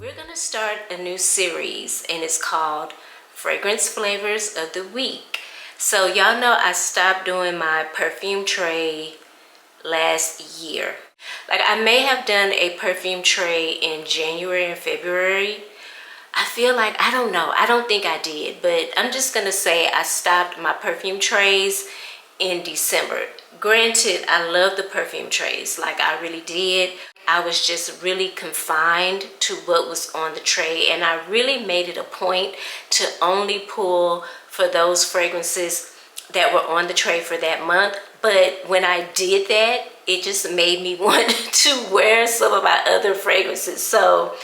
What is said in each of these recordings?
We're gonna start a new series and it's called Fragrance Flavors of the Week. So y'all know I stopped doing my perfume tray last year. Like I may have done a perfume tray in January and February. I feel like, I don't know, I don't think I did, but I'm just gonna say I stopped my perfume trays in December. Granted, I love the perfume trays, like I really did. I was just really confined to what was on the tray, and I really made it a point to only pull for those fragrances that were on the tray for that month. But when I did that, it just made me want to wear some of my other fragrances. So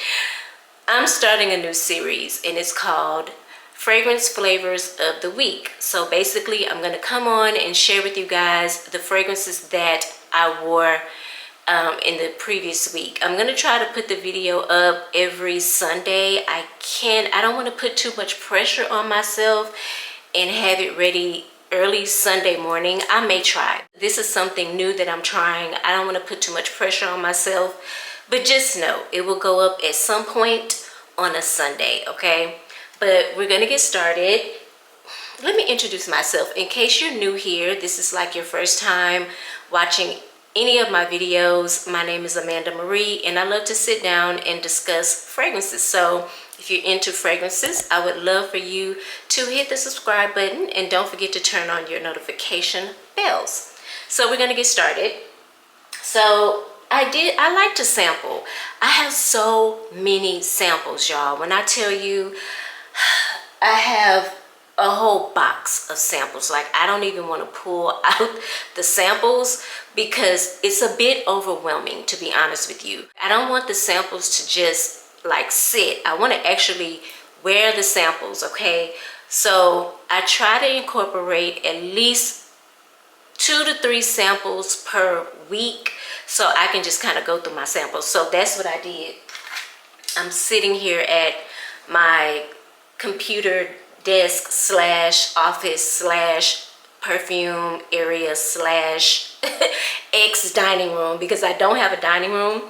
I'm starting a new series and it's called Fragrance Flavors of the Week. So basically I'm gonna come on and share with you guys the fragrances that I wore in the previous week. I'm gonna try to put the video up every Sunday. I don't want to put too much pressure on myself and have it ready early Sunday morning. I may try. This is something new that I'm trying. I don't want to put too much pressure on myself, but just know it will go up at some point on a Sunday, okay? But we're gonna get started. Let me introduce myself. In case you're new here, this is like your first time watching any of my videos. My name is Amanda Marie and I love to sit down and discuss fragrances. So if you're into fragrances, I would love for you to hit the subscribe button and don't forget to turn on your notification bells. So we're gonna get started. So I like to sample. I have so many samples, y'all. When I tell you, I have a whole box of samples. Like I don't even want to pull out the samples because it's a bit overwhelming, to be honest with you. I don't want the samples to just like sit. I want to actually wear the samples, okay? So I try to incorporate at least 2 to 3 samples per week so I can just kind of go through my samples. So that's what I did. I'm sitting here at my computer desk / office / perfume area / ex dining room, because I don't have a dining room.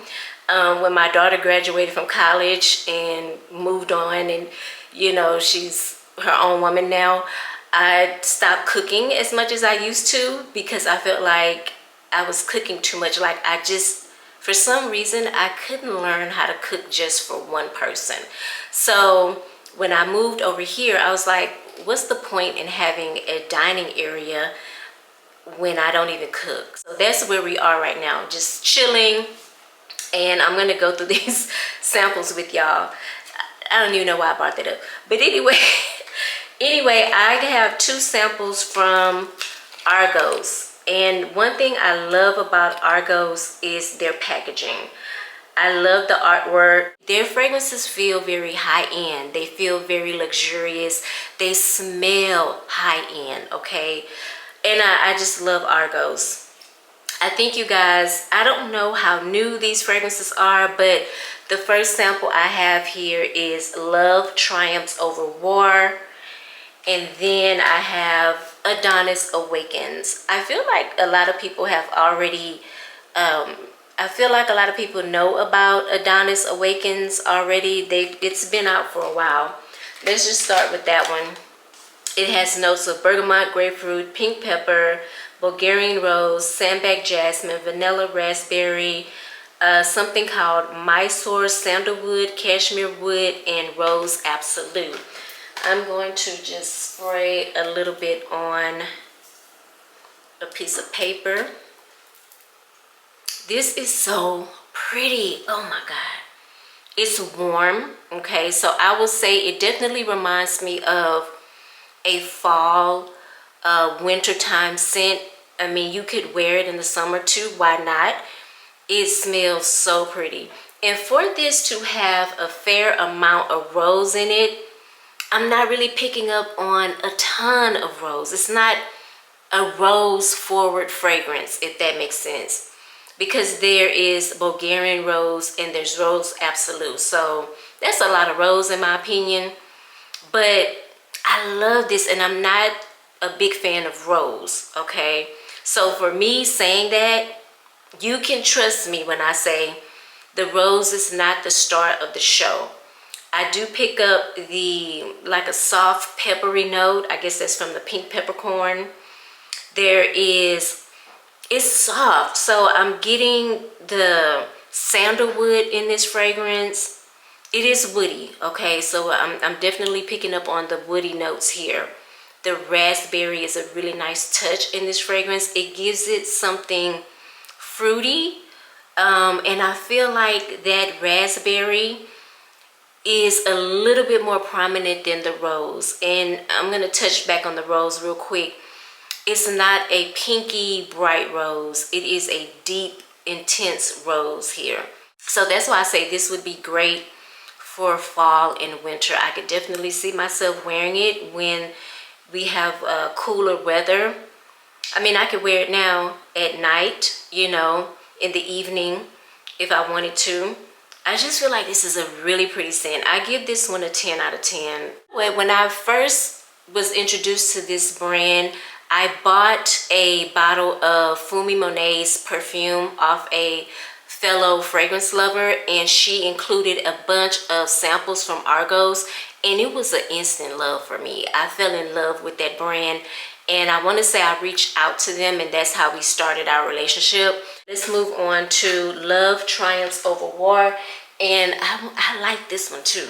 When my daughter graduated from college and moved on, and you know, she's her own woman now, I stopped cooking as much as I used to because I felt like I was cooking too much. Like I just, for some reason, I couldn't learn how to cook just for one person. So when I moved over here, I was like, what's the point in having a dining area when I don't even cook? So that's where we are right now, just chilling. And I'm gonna go through these samples with y'all. I don't even know why I brought that up. But anyway, I have 2 samples from Argos. And one thing I love about Argos is their packaging. I love the artwork. Their fragrances feel very high-end. They feel very luxurious. They smell high-end, okay? And I just love Argos. I think you guys, I don't know how new these fragrances are, but the first sample I have here is Love Triumphs Over War. And then I have Adonis Awakens. I feel like a lot of people have already, I feel like a lot of people know about Adonis Awakens already. It's been out for a while. Let's just start with that one. It has notes of bergamot, grapefruit, pink pepper, Bulgarian rose, sandbag jasmine, vanilla raspberry, something called Mysore sandalwood, cashmere wood, and rose absolute. I'm going to just spray a little bit on a piece of paper. This is so pretty. Oh my God. It's warm, okay? So I will say it definitely reminds me of a fall, wintertime scent. I mean, you could wear it in the summer too. Why not? It smells so pretty. And for this to have a fair amount of rose in it, I'm not really picking up on a ton of rose. It's not a rose forward fragrance, if that makes sense, because there is Bulgarian rose and there's rose absolute. So that's a lot of rose in my opinion, but I love this, and I'm not a big fan of rose, okay? So for me saying that, you can trust me when I say the rose is not the star of the show. I do pick up the like a soft peppery note. I guess that's from the pink peppercorn. It's soft, so I'm getting the sandalwood in this fragrance. It is woody, okay, so I'm definitely picking up on the woody notes here. The raspberry is a really nice touch in this fragrance. It gives it something fruity, and I feel like that raspberry is a little bit more prominent than the rose. And I'm gonna touch back on the rose real quick. It's not a pinky bright rose. It is a deep, intense rose here. So that's why I say this would be great for fall and winter. I could definitely see myself wearing it when we have cooler weather. I mean, I could wear it now at night, you know, in the evening if I wanted to. I just feel like this is a really pretty scent. I give this one a 10 out of 10. When I first was introduced to this brand, I bought a bottle of Fumi Monet's perfume off a fellow fragrance lover, and she included a bunch of samples from Argos, and it was an instant love for me. I fell in love with that brand, and I want to say I reached out to them, and that's how we started our relationship. Let's move on to Love Triumphs Over War, and I like this one too.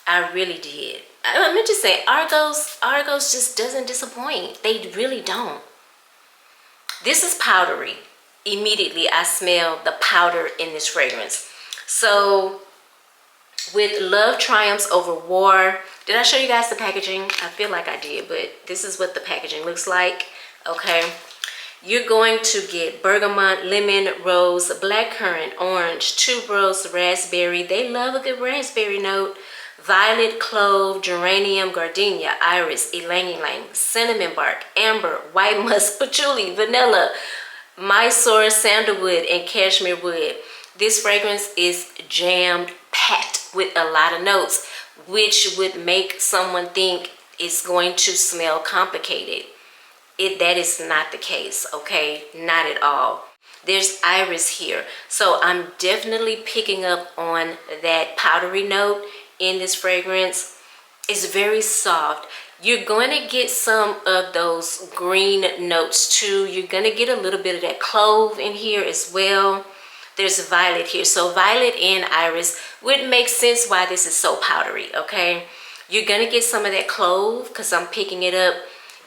I really did. I'm just saying, Argos just doesn't disappoint. They really don't. This is powdery. Immediately I smell the powder in this fragrance. So with Love Triumphs Over War, did I show you guys the packaging? I feel like I did, but this is what the packaging looks like. Okay, you're going to get bergamot, lemon, rose, blackcurrant, orange, tuberose, raspberry. They love a good raspberry note. Violet, clove, geranium, gardenia, iris, ylang-ylang, cinnamon bark, amber, white musk, patchouli, vanilla, Mysore, sandalwood, and cashmere wood. This fragrance is jammed packed with a lot of notes, which would make someone think it's going to smell complicated. That is not the case, okay? Not at all. There's iris here, so I'm definitely picking up on that powdery note in this fragrance. It's very soft. You're going to get some of those green notes too. You're going to get a little bit of that clove in here as well. There's violet here, so violet and iris would make sense why this is so powdery, okay? You're going to get some of that clove because I'm picking it up.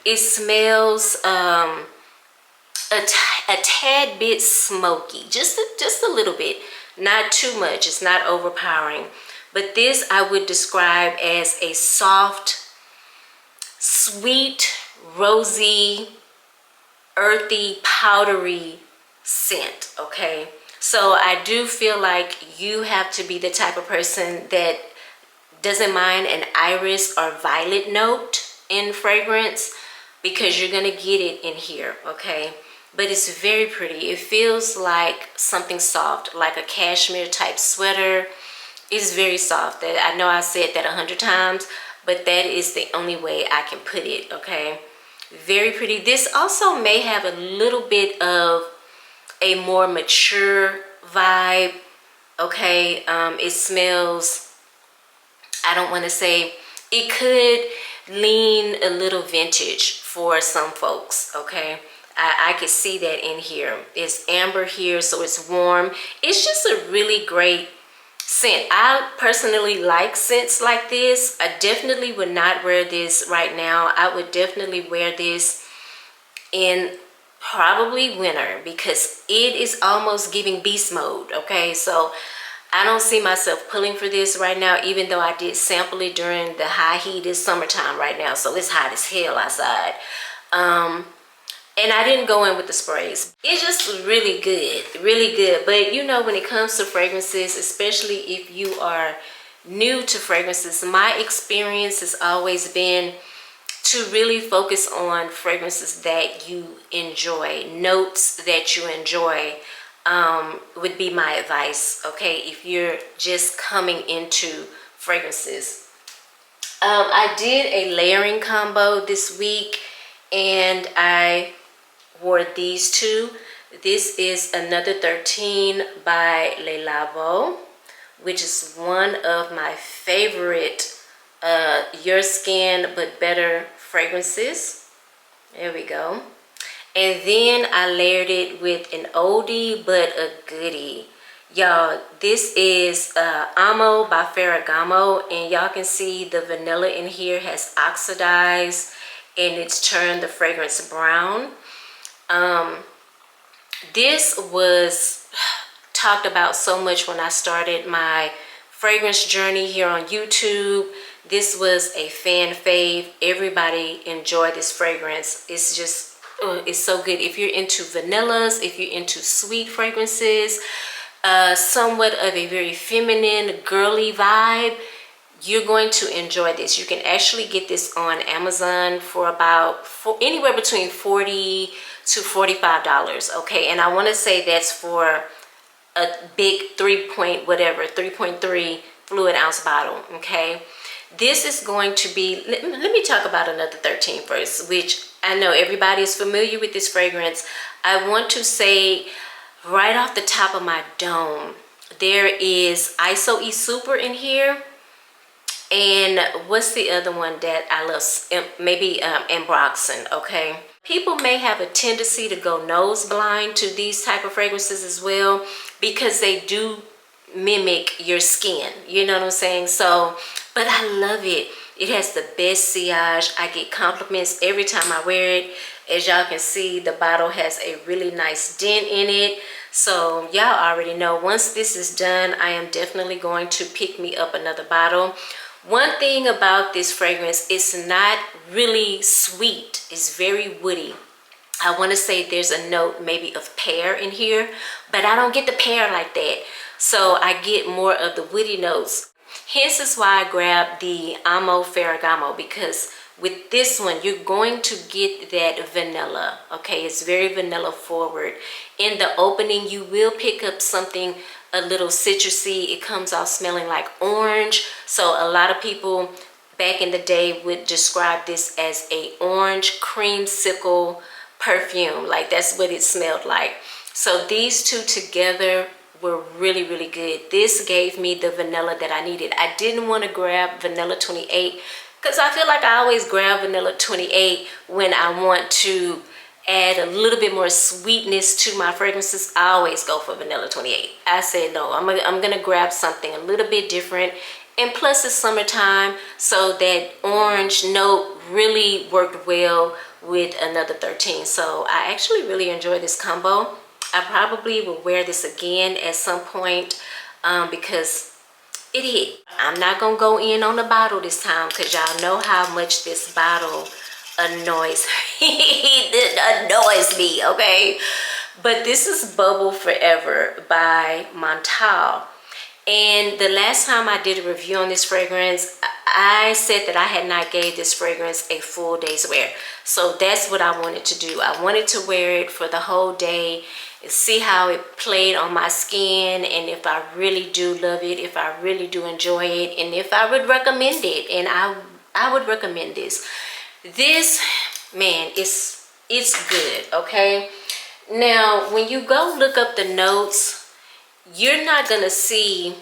It smells a tad bit smoky, just a little bit, not too much. It's not overpowering. But this I would describe as a soft, sweet, rosy, earthy, powdery scent, okay? So I do feel like you have to be the type of person that doesn't mind an iris or violet note in fragrance, because you're gonna get it in here, okay? But it's very pretty. It feels like something soft, like a cashmere type sweater. It's very soft. I know I said that 100 times, but that is the only way I can put it, okay? Very pretty. This also may have a little bit of a more mature vibe, okay? It smells, I don't want to say, it could lean a little vintage for some folks, okay? I could see that in here. It's amber here, so it's warm. It's just a really great scent. I personally like scents like this. I definitely would not wear this right now. I would definitely wear this in probably winter because it is almost giving beast mode, okay? So I don't see myself pulling for this right now, even though I did sample it during the high heat. It's summertime right now, so it's hot as hell outside. And I didn't go in with the sprays. It's just really good, really good. But you know, when it comes to fragrances, especially if you are new to fragrances, my experience has always been to really focus on fragrances that you enjoy, notes that you enjoy, would be my advice, okay, if you're just coming into fragrances. I did a layering combo this week, and I wore these two. This is another 13 by Lela, which is one of my favorite Your Skin But Better fragrances. There we go. And then I layered it with an oldie but a goodie. Y'all, this is Amo by Ferragamo, and y'all can see the vanilla in here has oxidized and it's turned the fragrance brown. This was talked about so much when I started my fragrance journey here on YouTube. This was a fan fave. Everybody enjoyed this fragrance. It's just, it's so good. If you're into vanillas, if you're into sweet fragrances, somewhat of a very feminine, girly vibe, you're going to enjoy this. You can actually get this on Amazon for about anywhere between $40 to $45, okay? And I want to say that's for a big 3.3 fluid ounce bottle, okay? This is going to be, let me talk about another 13 first, which I know everybody is familiar with this fragrance. I want to say right off the top of my dome, there is ISO E Super in here. And what's the other one that I love? Maybe Ambroxan, okay? People may have a tendency to go nose blind to these type of fragrances as well, because they do mimic your skin, you know what I'm saying? So, but I love it. It has the best sillage. I get compliments every time I wear it. As y'all can see, the bottle has a really nice dent in it. So y'all already know, once this is done, I am definitely going to pick me up another bottle. One thing about this fragrance, it's not really sweet. It's very woody. I want to say there's a note maybe of pear in here, but I don't get the pear like that. So I get more of the woody notes. Hence is why I grabbed the Amo Ferragamo, because with this one, you're going to get that vanilla, okay? It's very vanilla forward. In the opening, you will pick up something a little citrusy. It comes off smelling like orange. So a lot of people back in the day would describe this as a orange creamsicle perfume. Like, that's what it smelled like. So these two together were really, really good. This gave me the vanilla that I needed. I didn't want to grab vanilla 28 because I feel like I always grab vanilla 28 when I want to add a little bit more sweetness to my fragrances. I always go for vanilla 28. I said no, I'm gonna grab something a little bit different. And plus it's summertime, so that orange note really worked well with another 13. So I actually really enjoy this combo. I probably will wear this again at some point because it hit. I'm not gonna go in on the bottle this time because y'all know how much this bottle annoys it annoys me, okay? But this is Bubble Forever by Montale. And the last time I did a review on this fragrance, I said that I had not gave this fragrance a full day's wear. So that's what I wanted to do. I wanted to wear it for the whole day and see how it played on my skin, and if I really do love it, if I really do enjoy it, and if I would recommend it. And I would recommend this. This, man, it's good, okay? Now, when you go look up the notes, you're not gonna see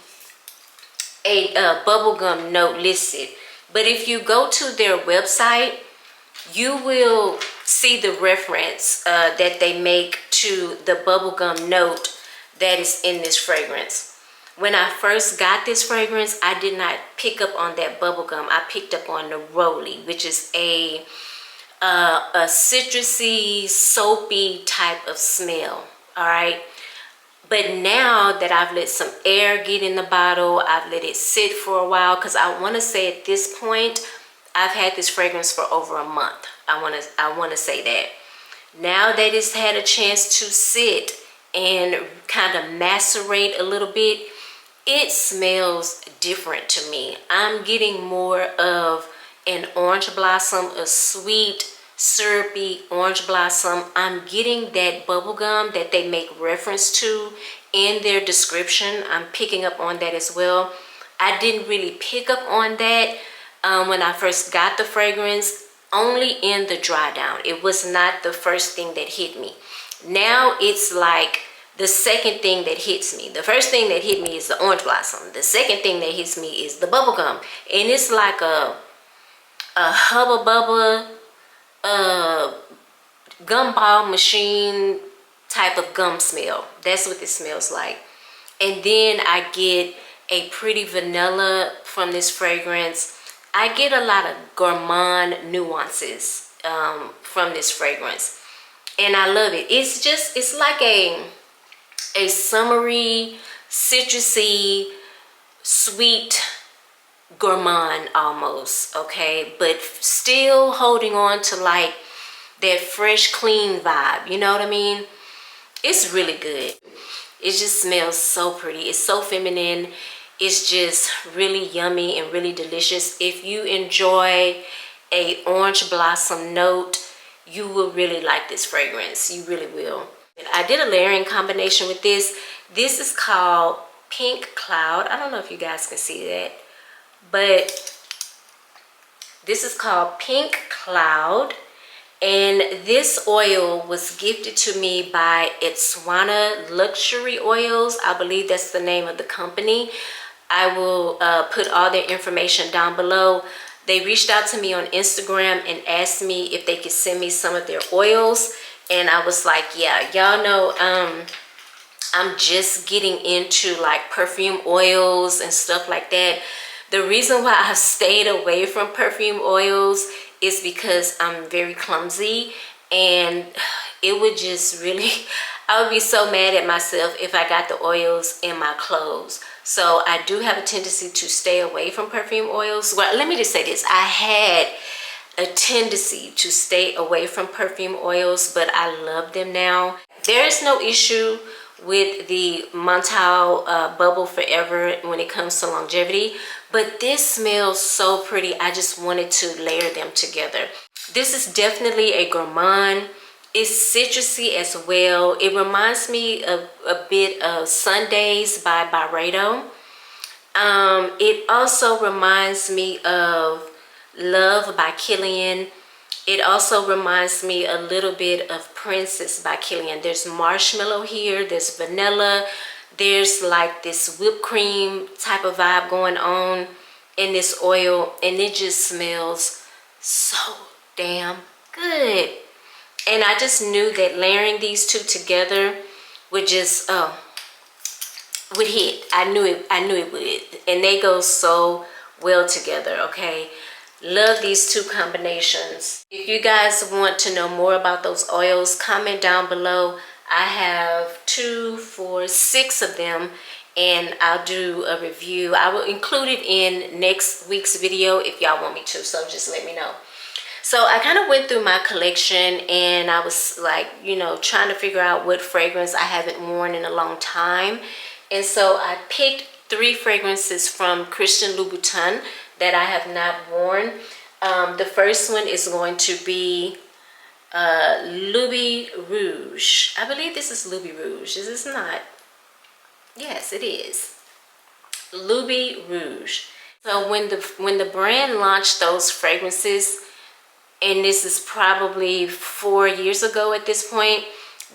a bubblegum note listed. But if you go to their website, you will see the reference that they make to the bubblegum note that is in this fragrance. When I first got this fragrance, I did not pick up on that bubblegum. I picked up on the Rolly, which is a citrusy, soapy type of smell, all right? But now that I've let some air get in the bottle, I've let it sit for a while, because I want to say at this point, I've had this fragrance for over a month. I want to say that. Now that it's had a chance to sit and kind of macerate a little bit, it smells different to me. I'm getting more of an orange blossom, a sweet, syrupy orange blossom. I'm getting that bubblegum that they make reference to in their description. I'm picking up on that as well. I didn't really pick up on that when I first got the fragrance, only in the dry down. It was not the first thing that hit me. Now it's like the second thing that hits me. The first thing that hit me is the orange blossom. The second thing that hits me is the bubble gum. And it's like a Hubba Bubba gumball machine type of gum smell. That's what this smells like. And then I get a pretty vanilla from this fragrance. I get a lot of gourmand nuances from this fragrance, and I love it. It's like a summery, citrusy, sweet gourmand almost, okay, but still holding on to like that fresh, clean vibe, you know what I mean? It's really good. It just smells so pretty. It's so feminine. It's just really yummy and really delicious. If you enjoy a orange blossom note, you will really like this fragrance. You really will. I did a layering combination with this. This is called Pink Cloud. I don't know if you guys can see that, but this is called Pink Cloud. And this oil was gifted to me by Ep1 Luxury Oils. I believe that's the name of the company. I will put all their information down below. They reached out to me on Instagram and asked me if they could send me some of their oils. And I was like, yeah, y'all know I'm just getting into like perfume oils and stuff like that. The reason why I stayed away from perfume oils is because I'm very clumsy, and it would just really, I would be so mad at myself if I got the oils in my clothes. So I do have a tendency to stay away from perfume oils. Well, let me just say this. I had a tendency to stay away from perfume oils, but I love them now. There is no issue with the Montale Bubble Forever when it comes to longevity, but this smells so pretty. I just wanted to layer them together. This is definitely a gourmand. It's citrusy as well. It reminds me of a bit of Sundays by BuyArgos. It also reminds me of Love by Kilian. It also reminds me a little bit of Princess by Kilian. There's marshmallow here, there's vanilla, there's like this whipped cream type of vibe going on in this oil, and it just smells so damn good. And I just knew that layering these two together would just would hit. I knew it would, and they go so well together. Okay, love these two combinations. If you guys want to know more about those oils, comment down below. I have 2, 4, 6 of them, and I'll do a review. I will include it in next week's video if y'all want me to, so just let me know. So I kind of went through my collection, and I was like, you know, trying to figure out what fragrance I haven't worn in a long time. And so I picked 3 fragrances from Christian Louboutin that I have not worn. The first one is going to be Loubirouge. I believe this is Loubirouge. Is this not? Yes, it is. Loubirouge. So when the brand launched those fragrances, and this is probably 4 years ago at this point,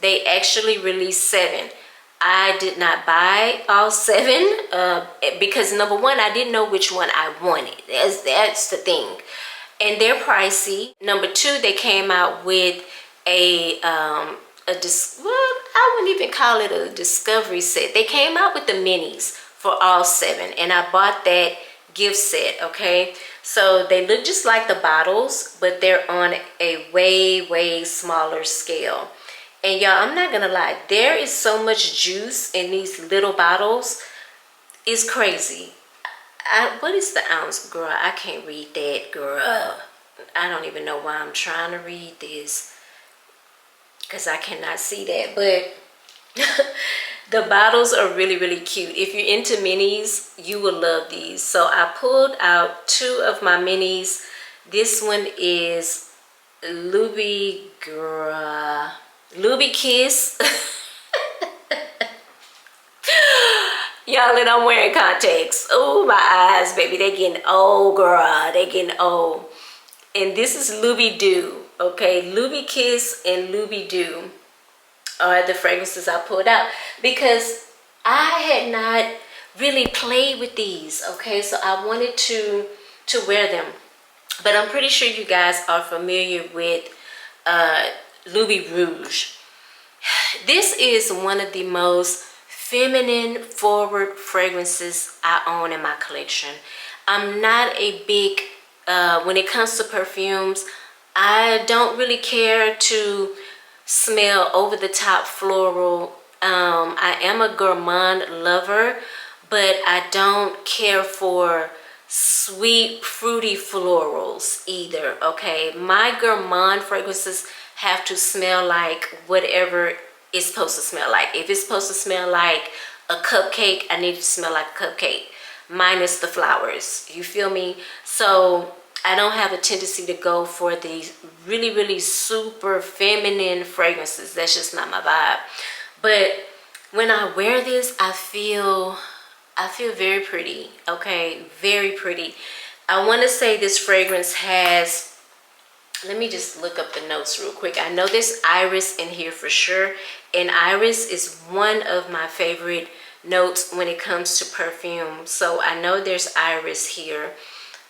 they actually released 7. I did not buy all 7 because number one, I didn't know which one I wanted. That's the thing. And they're pricey. Number 2, they came out with well, I wouldn't even call it a discovery set. They came out with the minis for all 7, and I bought that gift set. Okay, so they look just like the bottles, but they're on a way smaller scale. And y'all, I'm not gonna lie, there is so much juice in these little bottles. It's crazy. What is the ounce, girl? I can't read that, girl. I don't even know why I'm trying to read this, because I cannot see that. But the bottles are really cute. If you're into minis, you will love these. So I pulled out 2 of my minis. This one is Loubikiss. Y'all, and I'm wearing contacts. Oh, my eyes, baby, they getting old, girl. They getting old. And this is Loubidoo. Okay, Loubikiss and Loubidoo. are the fragrances I pulled out, because I had not really played with these. Okay, so I wanted to wear them, but I'm pretty sure you guys are familiar with Loubirouge. This is one of the most feminine forward fragrances I own in my collection. I'm not a big, when it comes to perfumes, I don't really care to smell over the top floral. I am a gourmand lover, but I don't care for sweet fruity florals either. Okay, my gourmand fragrances have to smell like whatever it's supposed to smell like. If it's supposed to smell like a cupcake, I need it to smell like a cupcake, minus the flowers. You feel me? So I don't have a tendency to go for these really super feminine fragrances. That's just not my vibe. But when I wear this, I feel very pretty. Okay, very pretty. I want to say this fragrance has, let me just look up the notes real quick. I know there's iris in here for sure, and iris is one of my favorite notes when it comes to perfume. So I know there's iris here.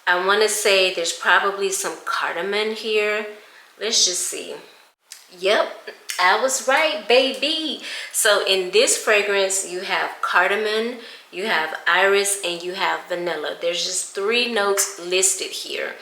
I want to say there's probably some cardamom here. Let's just see. Yep, I was right, baby. So in this fragrance, you have cardamom, you have iris, and you have vanilla. There's just 3 notes listed here.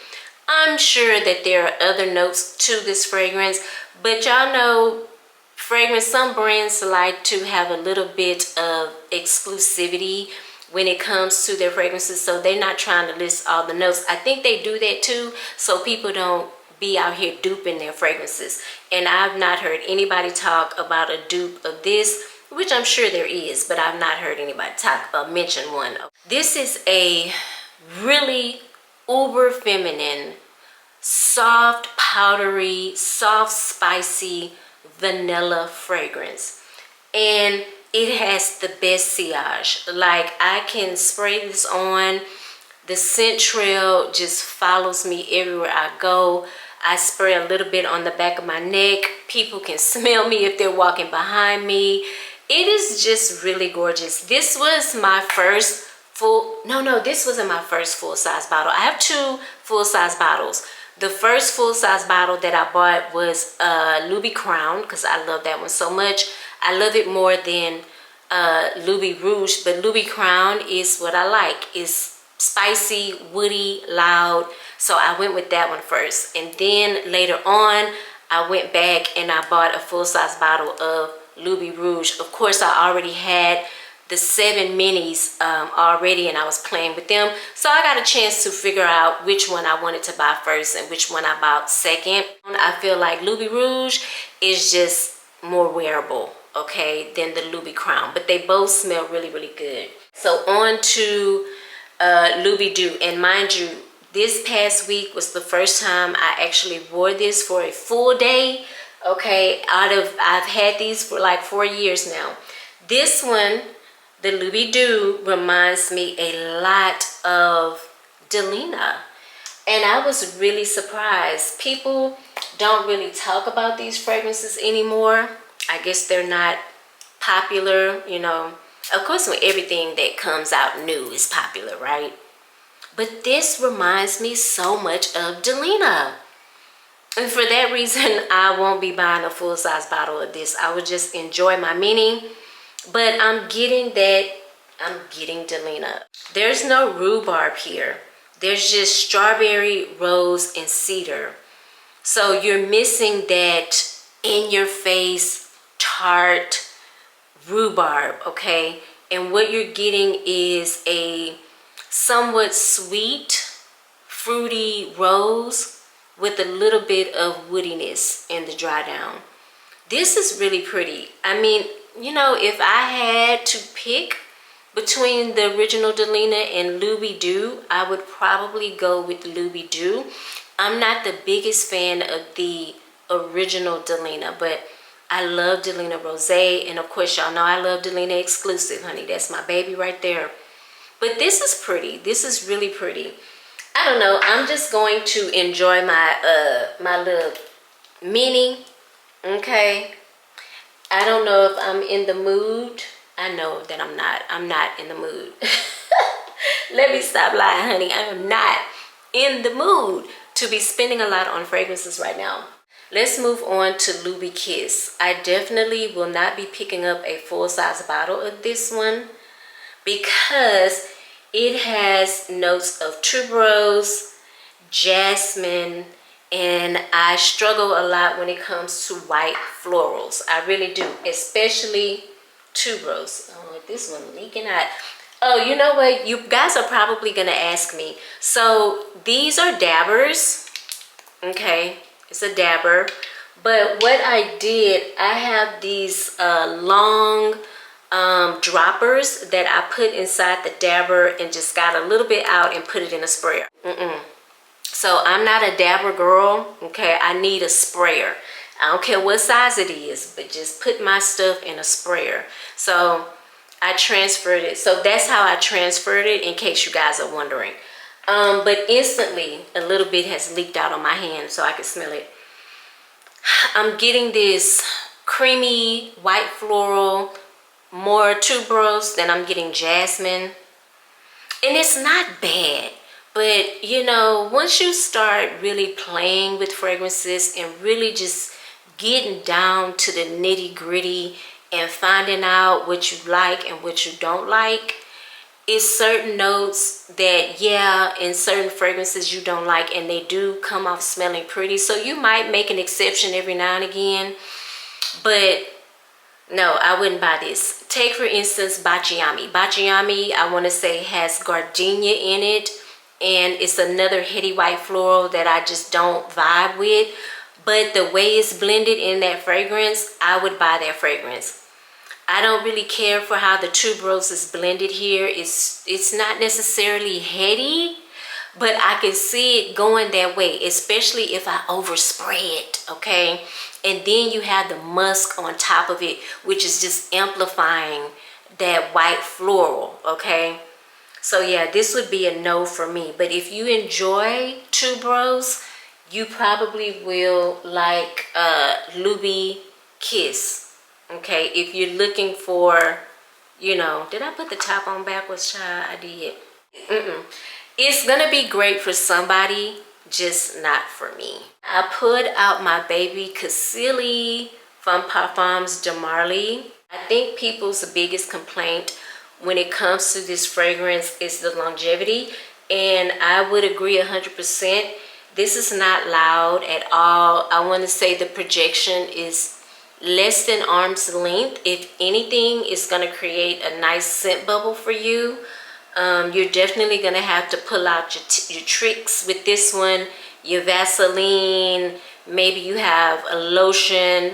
I'm sure that there are other notes to this fragrance, but y'all know fragrance, some brands like to have a little bit of exclusivity when it comes to their fragrances, so they're not trying to list all the notes. I think they do that too, so people don't be out here duping their fragrances. And I've not heard anybody talk about a dupe of this, which I'm sure there is, but I've not heard anybody mention one. This is a really uber feminine, soft, powdery, soft, spicy vanilla fragrance, and it has the best sillage. Like, I can spray this on, the scent trail just follows me everywhere I go. I spray a little bit on the back of my neck. People can smell me if they're walking behind me. It is just really gorgeous. This was my first this wasn't my first full-size bottle. I have 2 full-size bottles. The first full-size bottle that I bought was Loubirouge, because I love that one so much. I love it more than Loubirouge, but Loubirouge is what I like. It's spicy, woody, loud. So I went with that one first. And then later on, I went back and I bought a full-size bottle of Loubirouge. Of course, I already had the 7 minis already, and I was playing with them, so I got a chance to figure out which one I wanted to buy first and which one I bought second. I feel like Loubirouge is just more wearable, okay, than the Loubirouge, but they both smell really good. So on to Loubidoo, and mind you, this past week was the first time I actually wore this for a full day. Okay, I've had these for like 4 years now. This one, the Loubidoo, reminds me a lot of Delina, and I was really surprised. People don't really talk about these fragrances anymore. I guess they're not popular, you know. Of course, when everything that comes out new is popular, right? But this reminds me so much of Delina. And for that reason, I won't be buying a full-size bottle of this. I would just enjoy my mini. But I'm getting Delina. There's no rhubarb here. There's just strawberry, rose, and cedar. So you're missing that in-your-face, tart rhubarb, okay? And what you're getting is a somewhat sweet, fruity rose with a little bit of woodiness in the dry down. This is really pretty. I mean, you know, if I had to pick between the original Delina and Loubidoo, I would probably go with Loubidoo. I'm not the biggest fan of the original Delina, but I love Delina Rosé, and of course y'all know I love Delina Exclusive, honey. That's my baby right there. But this is pretty. This is really pretty. I don't know. I'm just going to enjoy my my little mini. Okay. I don't know if I'm in the mood. I know that I'm not. I'm not in the mood. Let me stop lying, honey. I am not in the mood to be spending a lot on fragrances right now. Let's move on to Loubikiss. I definitely will not be picking up a full-size bottle of this one because it has notes of tuberose, jasmine, and I struggle a lot when it comes to white florals. I really do, especially tuberose. Oh, this one leaking out. Oh, you know what? You guys are probably gonna ask me. So these are dabbers, okay? It's a dabber. But what I did, I have these long droppers that I put inside the dabber and just got a little bit out and put it in a sprayer. So I'm not a dabber girl, okay? I need a sprayer. I don't care what size it is, but just put my stuff in a sprayer. So I transferred it. So that's how I transferred it, in case you guys are wondering. But instantly, a little bit has leaked out on my hand, so I can smell it. I'm getting this creamy white floral, more tuberose, then I'm getting jasmine. And it's not bad. But, you know, once you start really playing with fragrances and really just getting down to the nitty gritty and finding out what you like and what you don't like, it's certain notes that, yeah, in certain fragrances you don't like, and they do come off smelling pretty. So you might make an exception every now and again. But no, I wouldn't buy this. Take, for instance, Bacciami. Bacciami, I want to say, has gardenia in it. And it's another heady white floral that I just don't vibe with. But the way it's blended in that fragrance, I would buy that fragrance. I don't really care for how the tuberose is blended here. It's not necessarily heady, but I can see it going that way, especially if I overspray it, okay? And then you have the musk on top of it, which is just amplifying that white floral, okay? So yeah, this would be a no for me. But if you enjoy tuberose, you probably will like Loubikiss. Okay, if you're looking for, you know, did I put the top on backwards, child? I did. It's gonna be great for somebody, just not for me. I put out my baby Cassili from Parfums de Marly. I think people's biggest complaint when it comes to this fragrance is the longevity, and I would agree 100%. This is not loud at all. I want to say the projection is less than arm's length. If anything, it's going to create a nice scent bubble for you. You're definitely going to have to pull out your tricks with this one, your Vaseline, maybe you have a lotion,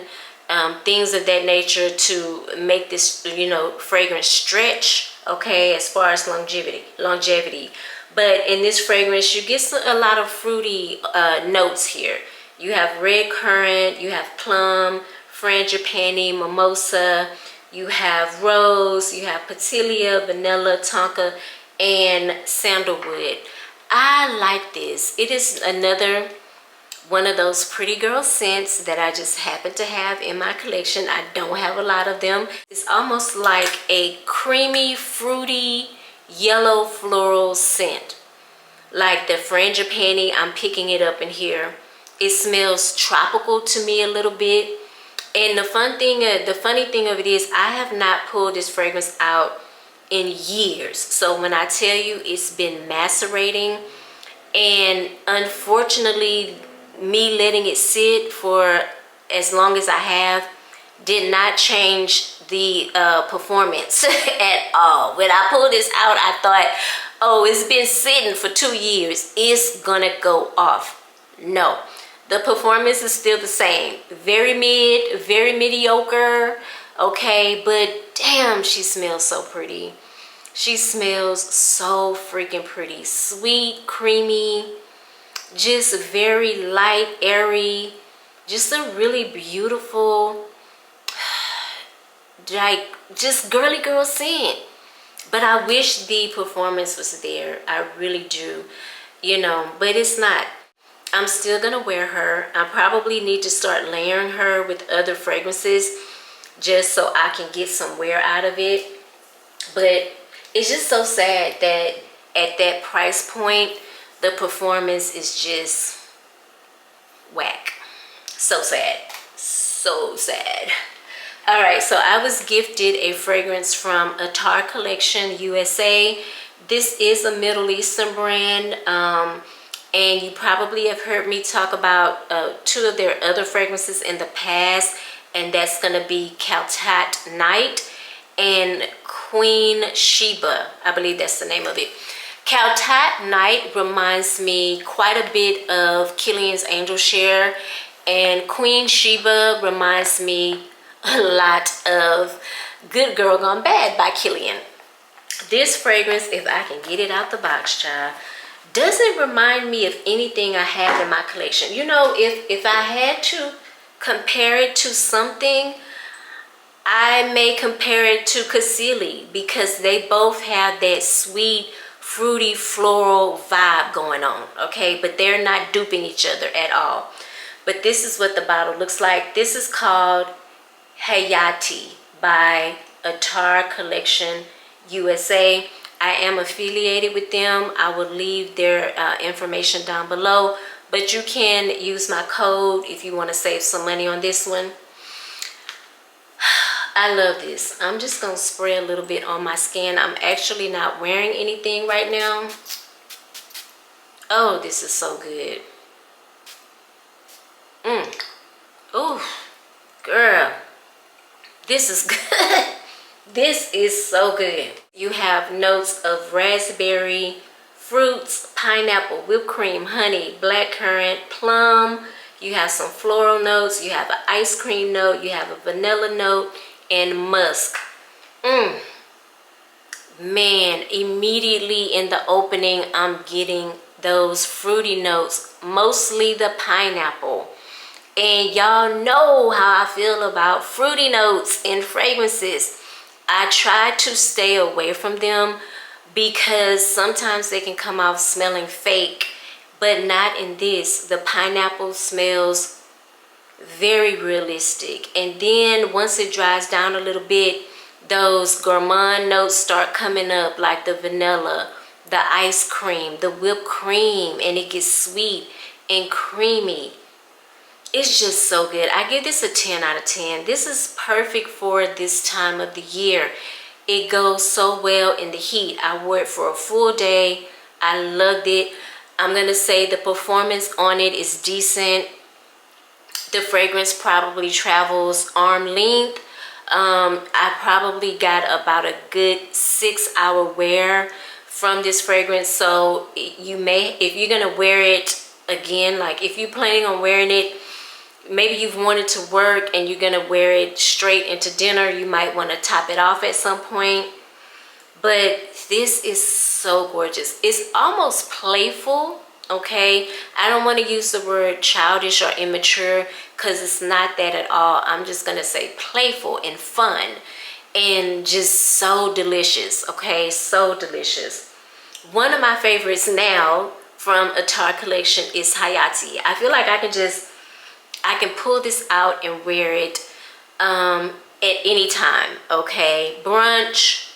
things of that nature to make this, you know, fragrance stretch, okay, as far as longevity. But in this fragrance, you get a lot of fruity notes here. You have red currant, you have plum, frangipani, mimosa, you have rose, you have petilia, vanilla, tonka, and sandalwood. I like this. It is another one of those pretty girl scents that I just happen to have in my collection. I don't have a lot of them. It's almost like a creamy, fruity, yellow floral scent. Like the frangipani, I'm picking it up in here. It smells tropical to me a little bit. And the funny thing of it is, I have not pulled this fragrance out in years. So when I tell you it's been macerating, and unfortunately me letting it sit for as long as I have did not change the performance at all. When I pulled this out, I thought, oh, it's been sitting for 2 years, it's gonna go off. No, the performance is still the same. Very mediocre, okay, but damn, she smells so pretty. She smells so freaking pretty. Sweet, creamy, just very light, airy, just a really beautiful, like, just girly girl scent. But I wish the performance was there. I really do, you know, but it's not. I'm still gonna wear her. I probably need to start layering her with other fragrances just so I can get some wear out of it. But it's just so sad that at that price point, the performance is just whack. So sad. So sad. All right, so I was gifted a fragrance from Attar Collection USA. This is a Middle Eastern brand, and you probably have heard me talk about 2 of their other fragrances in the past, and that's gonna be Khaltat Night and Queen Sheba. I believe that's the name of it. Khaltat Night reminds me quite a bit of Kilian's Angel Share, and Queen Sheba reminds me a lot of Good Girl Gone Bad by Kilian. This fragrance, if I can get it out the box, child, doesn't remind me of anything I have in my collection. You know, if I had to compare it to something, I may compare it to Cassili, because they both have that sweet, fruity, floral vibe going on, okay? But they're not duping each other at all. But this is what the bottle looks like. This is called Hayati by Attar Collection USA. I am affiliated with them. I will leave their information down below, but you can use my code if you want to save some money on this one. I love this. I'm just gonna spray a little bit on my skin. I'm actually not wearing anything right now. Oh, this is so good. Oh, girl, this is good. This is so good. You have notes of raspberry, fruits, pineapple, whipped cream, honey, blackcurrant, plum. You have some floral notes. You have an ice cream note. You have a vanilla note and musk. Man, immediately in the opening, I'm getting those fruity notes, mostly the pineapple. And y'all know how I feel about fruity notes in fragrances. I try to stay away from them because sometimes they can come off smelling fake, but not in this. The pineapple smells very realistic. And then once it dries down a little bit, those gourmand notes start coming up, like the vanilla, the ice cream, the whipped cream, and it gets sweet and creamy. It's just so good. I give this a 10 out of 10. This is perfect for this time of the year. It goes so well in the heat. I wore it for a full day. I loved it. I'm gonna say the performance on it is decent. The fragrance probably travels arm length. I probably got about a good 6-hour wear from this fragrance. So you may, if you're gonna wear it again, like if you're planning on wearing it, maybe you've wanted to work and you're gonna wear it straight into dinner, you might want to top it off at some point. But this is so gorgeous. It's almost playful, okay? I don't want to use the word childish or immature because it's not that at all. I'm just gonna say playful and fun and just so delicious, okay? So delicious. One of my favorites now from Attar Collection is Hayati. I feel like I can pull this out and wear it at any time, okay? Brunch,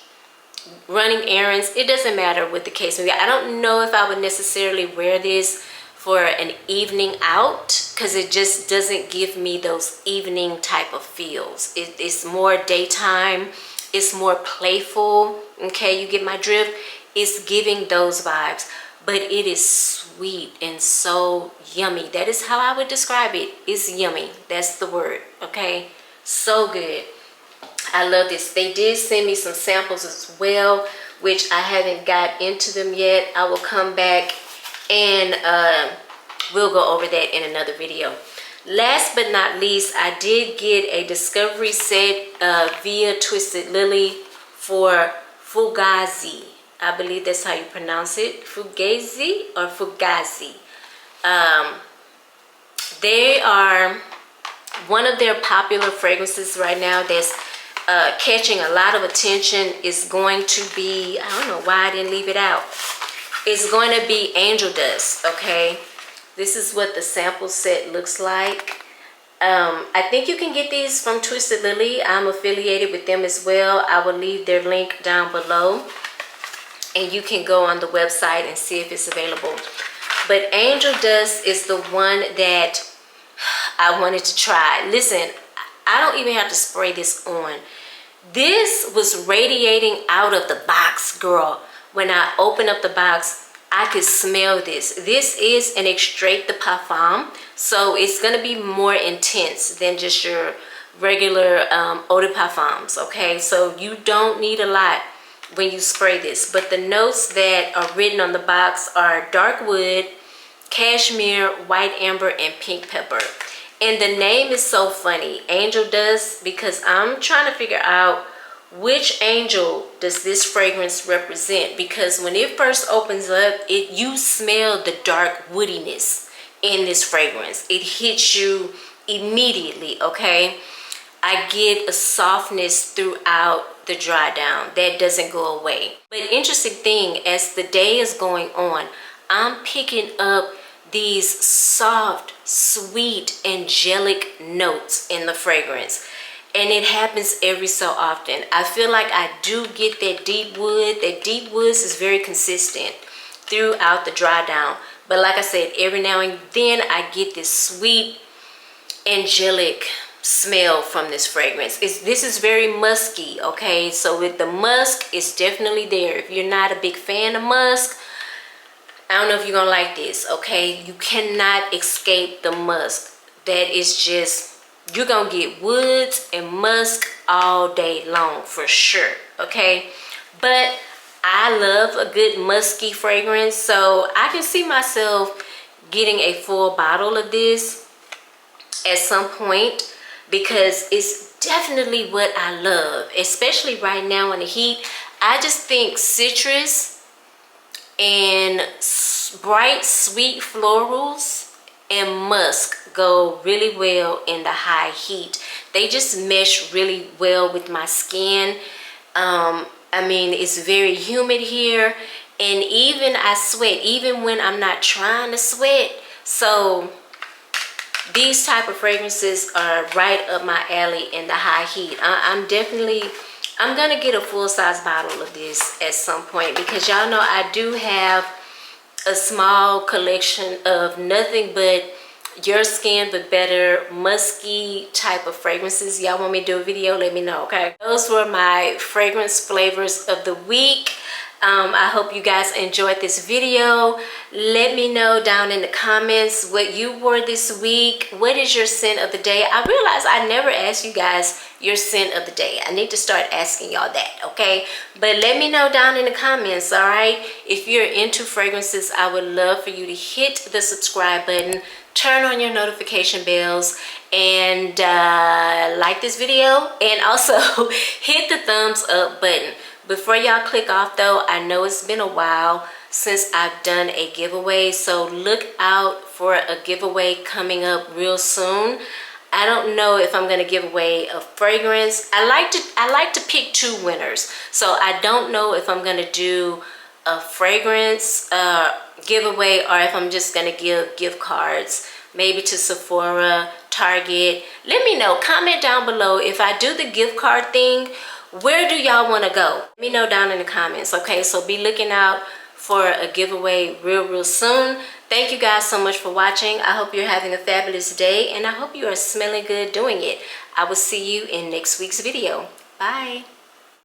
running errands, it doesn't matter what the case may be. I don't know if I would necessarily wear this for an evening out because it just doesn't give me those evening type of feels. It's more daytime, it's more playful, okay? You get my drift? It's giving those vibes. But it is sweet and so yummy. That is how I would describe it. It's yummy. That's the word, okay? So good. I love this. They did send me some samples as well, which I haven't got into them yet. I will come back and we'll go over that in another video. Last but not least, I did get a discovery set via Twisted Lily for Fugazzi. I believe that's how you pronounce it. Fugazzi or Fugazzi. They are one of their popular fragrances right now that's catching a lot of attention. Is going to be, I don't know why I didn't leave it out. It's going to be Angel Dust, okay? This is what the sample set looks like. I think you can get these from Twisted Lily. I'm affiliated with them as well. I will leave their link down below, and you can go on the website and see if it's available. But Angel Dust is the one that I wanted to try. Listen, I don't even have to spray this on. This was radiating out of the box, girl. When I opened up the box, I could smell this. This is an extrait de parfum, so it's gonna be more intense than just your regular eau de parfums, okay? So you don't need a lot when you spray this, but the notes that are written on the box are dark wood, cashmere, white amber, and pink pepper. And the name is so funny, Angel Dust, because I'm trying to figure out which angel does this fragrance represent, because when it first opens up, you smell the dark woodiness in this fragrance. It hits you immediately, okay? I get a softness throughout the dry down that doesn't go away. But interesting thing, as the day is going on, I'm picking up these soft, sweet, angelic notes in the fragrance. And it happens every so often. I feel like I do get that deep wood. That deep woods is very consistent throughout the dry down. But like I said, every now and then I get this sweet, angelic smell from this fragrance. This is very musky, okay? So with the musk, it's definitely there. If you're not a big fan of musk, I don't know if you're gonna like this, okay? You cannot escape the musk. That is just, you're gonna get woods and musk all day long for sure, okay? But I love a good musky fragrance, so I can see myself getting a full bottle of this at some point, because it's definitely what I love, especially right now in the heat. I just think citrus and bright sweet florals and musk go really well in the high heat. They just mesh really well with my skin. I mean, it's very humid here, and even I sweat even when I'm not trying to sweat. So these type of fragrances are right up my alley in the high heat. I'm gonna get a full-size bottle of this at some point, because y'all know I do have a small collection of nothing but your skin but better musky type of fragrances. Y'all want me to do a video? Let me know, okay? Those were my fragrance flavors of the week. I hope you guys enjoyed this video. Let me know down in the comments what you wore this week. What is your scent of the day? I realized I never asked you guys your scent of the day. I need to start asking y'all that, okay? But let me know down in the comments, all right? If you're into fragrances, I would love for you to hit the subscribe button, turn on your notification bells, and like this video, and also hit the thumbs up button. Before y'all click off though, I know it's been a while since I've done a giveaway, so look out for a giveaway coming up real soon. I don't know if I'm gonna give away a fragrance. I like to pick 2 winners, so I don't know if I'm gonna do a fragrance giveaway or if I'm just gonna give gift cards, maybe to Sephora, Target. Let me know, comment down below. If I do the gift card thing, where do y'all want to go? Let me know down in the comments, okay? So be looking out for a giveaway real soon. Thank you guys so much for watching. I hope you're having a fabulous day, and I hope you are smelling good doing it. I will see you in next week's video. Bye.